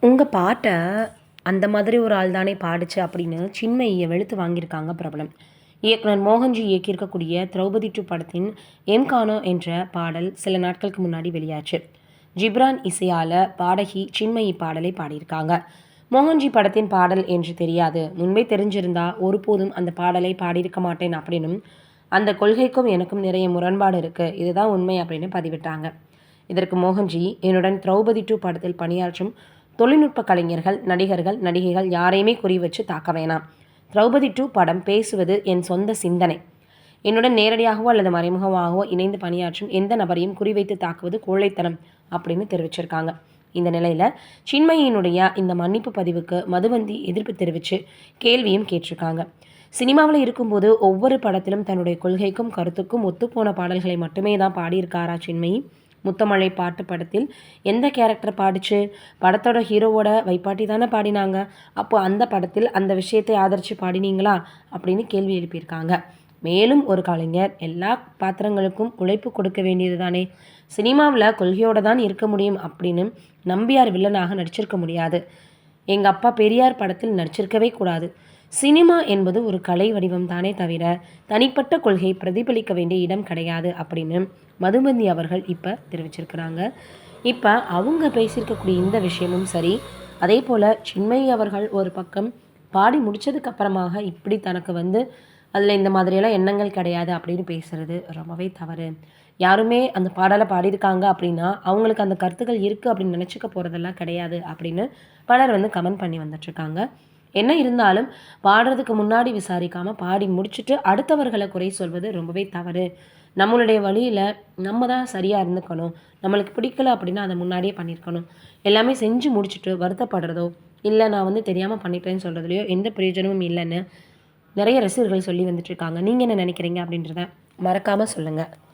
உங்கள் பாட்டை அந்த மாதிரி ஒரு ஆள் தானே பாடுச்சு அப்படின்னு சின்மயியை வெளுத்து வாங்கியிருக்காங்க பிரபலம். இயக்குனர் மோகன்ஜி இயக்கியிருக்கக்கூடிய திரௌபதி டூ படத்தின் எம்கானோ என்ற பாடல் சில நாட்களுக்கு முன்னாடி வெளியாச்சு. ஜிப்ரான் இசையால் பாடகி சின்மயி பாடலை பாடியிருக்காங்க. மோகன்ஜி படத்தின் பாடல் என்று தெரியாது, முன்பே தெரிஞ்சிருந்தா ஒருபோதும் அந்த பாடலை பாடியிருக்க மாட்டேன் அப்படின்னும், அந்த கொள்கைக்கும் எனக்கும் நிறைய முரண்பாடு இருக்குது, இதுதான் உண்மை அப்படின்னு பதிவிட்டாங்க. இதற்கு மோகன்ஜி, என்னுடன் திரௌபதி டூ படத்தில் பணியாற்றும் தொழில்நுட்ப கலைஞர்கள், நடிகர்கள், நடிகைகள் யாரையுமே குறி வச்சு தாக்க வேணாம். திரௌபதி டூ படம் பேசுவது என் சொந்த சிந்தனை. என்னுடன் நேரடியாகவோ அல்லது மறைமுகமாகவோ இணைந்து பணியாற்றும் எந்த நபரையும் குறிவைத்து தாக்குவது கோழைத்தனம் அப்படின்னு தெரிவிச்சிருக்காங்க. இந்த நிலையில் சின்மயினுடைய இந்த மன்னிப்பு பதிவுக்கு மதுவந்தி எதிர்ப்பு தெரிவித்து கேள்வியும் கேட்டிருக்காங்க. சினிமாவில் இருக்கும்போது ஒவ்வொரு படத்திலும் தன்னுடைய கொள்கைக்கும் கருத்துக்கும் ஒத்துப்போன பாடல்களை மட்டுமே தான் பாடியிருக்காரா சின்மயி? முத்தமழை பாட்டு படத்தில் எந்த கேரக்டர் பாடிச்சு? படத்தோட ஹீரோவோட வைப்பாட்டி தானே பாடினாங்க. அப்போ அந்த படத்தில் அந்த விஷயத்தை ஆதரித்து பாடினீங்களா அப்படின்னு கேள்வி எழுப்பியிருக்காங்க. மேலும் ஒரு கலைஞர் எல்லா பாத்திரங்களுக்கும் உழைப்பு கொடுக்க வேண்டியது தானே. சினிமாவில் கொள்கையோடு தான் இருக்க முடியும் அப்படின்னு நம்பியார் வில்லனாக நடிச்சிருக்க முடியாது. எங்கள் அப்பா பெரியார் படத்தில் நடிச்சிருக்கவே கூடாது. சினிமா என்பது ஒரு கலை வடிவம் தானே தவிர தனிப்பட்ட கொள்கை பிரதிபலிக்க வேண்டிய இடம் கிடையாது அப்படின்னு மதுமந்தி அவர்கள் இப்போ தெரிவிச்சிருக்கிறாங்க. இப்போ அவங்க பேசியிருக்கக்கூடிய இந்த விஷயமும் சரி, அதே போல் சின்மயி அவர்கள் ஒரு பக்கம் பாடி முடித்ததுக்கு அப்புறமாக இப்படி தனக்கு அதில் இந்த மாதிரியெல்லாம் எண்ணங்கள் கிடையாது அப்படின்னு பேசுகிறது ரொம்பவே தவறு. யாருமே அந்த பாடலை பாடியிருக்காங்க அப்படின்னா அவங்களுக்கு அந்த கருத்துக்கள் இருக்குது அப்படின்னு நினச்சிக்க போகிறதெல்லாம் கிடையாது அப்படின்னு பலர் கமெண்ட் பண்ணி வந்துட்டுருக்காங்க. என்ன இருந்தாலும் பாடுறதுக்கு முன்னாடி விசாரிக்காமல் பாடி முடிச்சுட்டு அடுத்தவர்களை குறை சொல்வது ரொம்பவே தவறு. நம்மளுடைய வழியில் நம்ம தான் சரியாக இருந்துக்கணும். நம்மளுக்கு பிடிக்கல அப்படின்னா அதை முன்னாடியே பண்ணியிருக்கணும். எல்லாமே செஞ்சு முடிச்சுட்டு வருத்தப்படுறதோ இல்லை நான் தெரியாமல் பண்ணிட்டேன்னு சொல்கிறதுலையோ எந்த பிரயோஜனமும் இல்லைன்னு நிறைய ரசிகர்கள் சொல்லி வந்துட்டுருக்காங்க. நீங்கள் என்ன நினைக்கிறீங்க அப்படின்றத மறக்காமல் சொல்லுங்கள்.